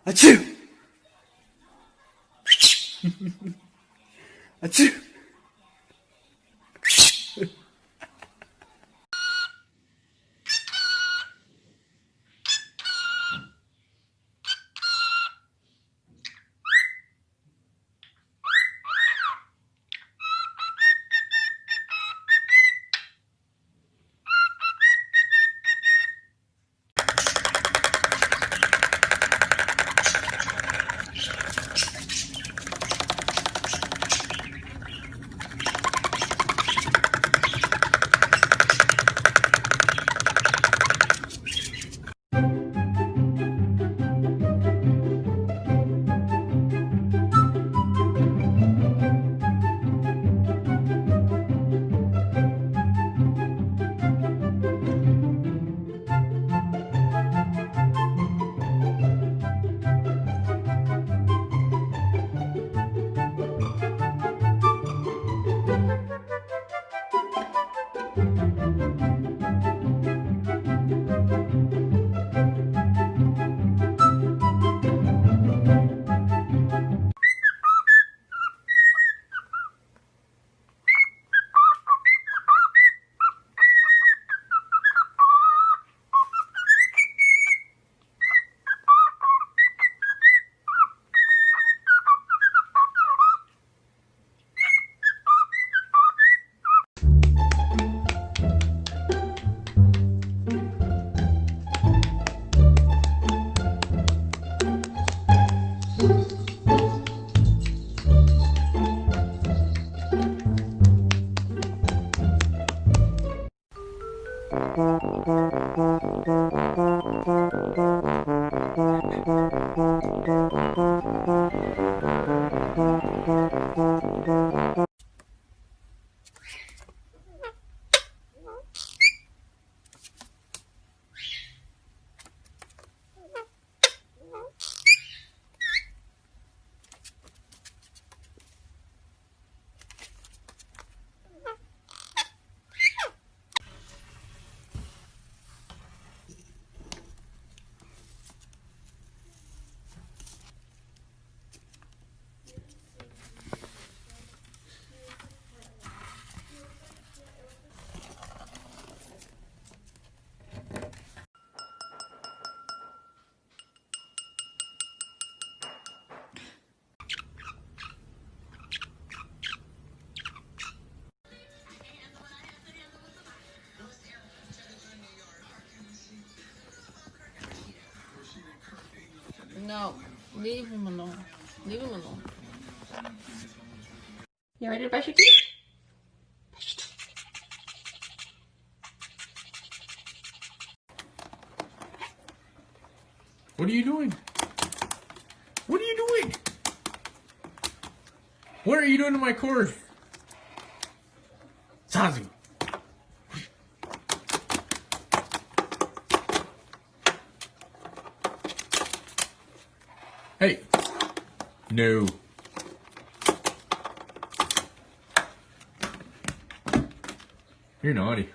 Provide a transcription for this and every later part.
Achoo! Achoo! No, leave him alone. Leave him alone. You ready to brush your teeth? What are you doing? What are you doing? What are you doing to my cord? Sazu. Hey. No. You're naughty.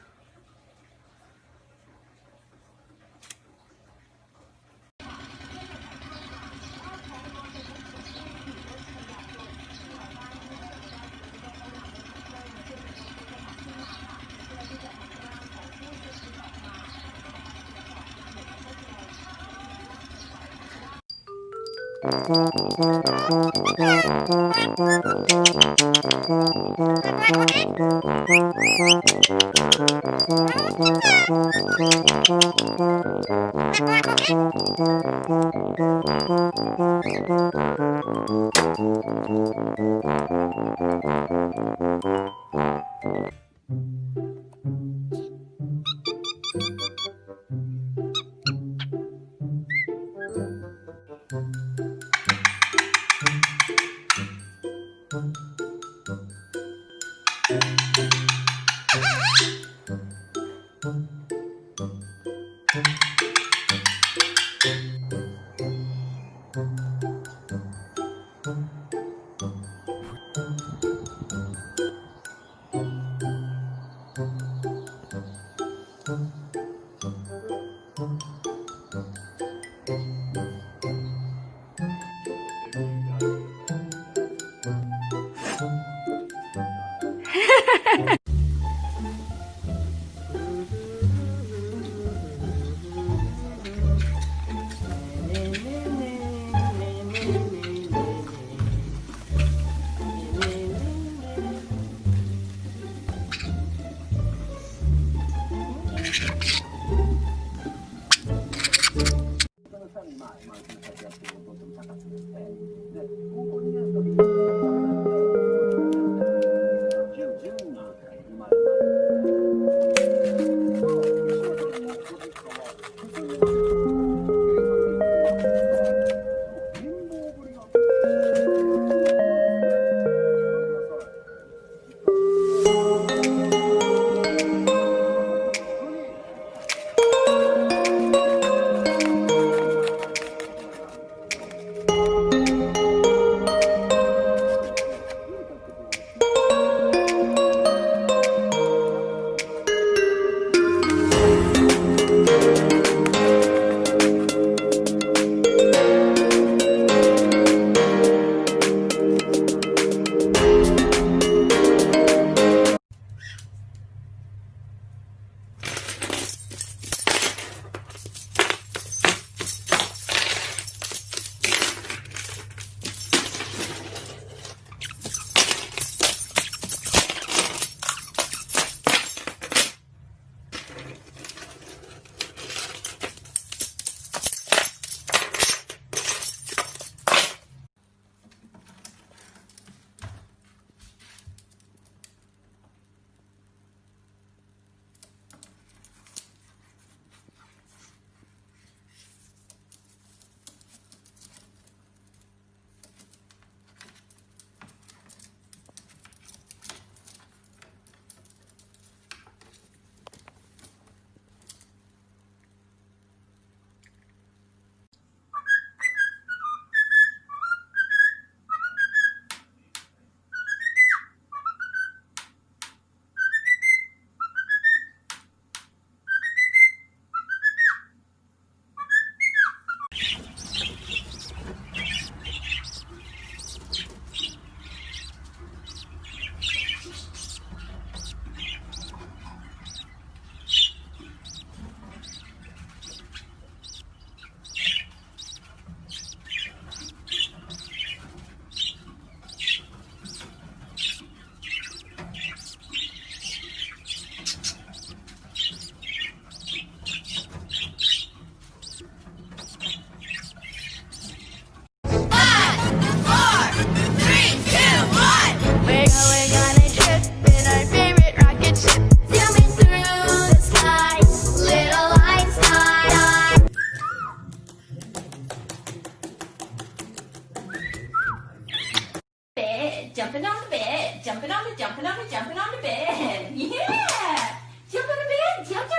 Jumping on the bed, jumping on the bed. Yeah! Jump on the bed, jump.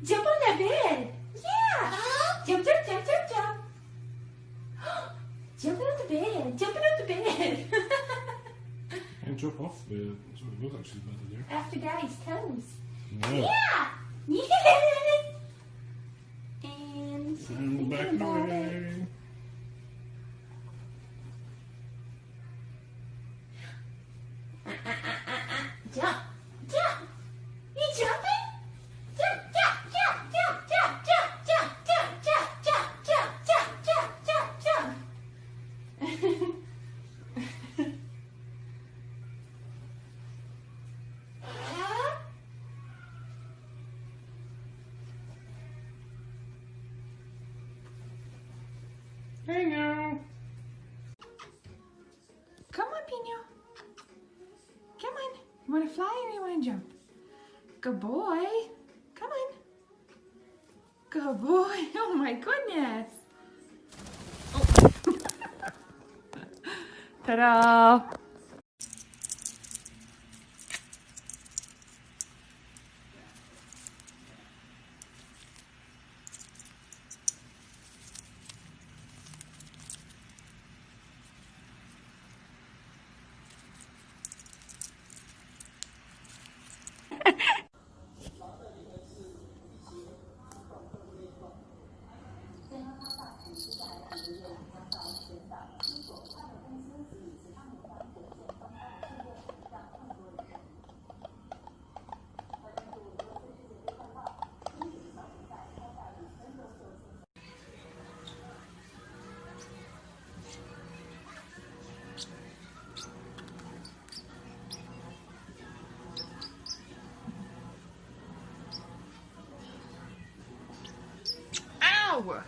Jump on that bed. Yeah! Jump. Jumping on the bed. And jump off the bed. That's what it looks like she's about to do. After Daddy's toes. No. Yeah! Yes! And back away. Jump. You jumping? Jump. Hey now. Come on, Pino. Come on. You want to fly or you want to jump? Good boy. Come on. Good boy. Oh my goodness. Oh. Ta-da. Wow.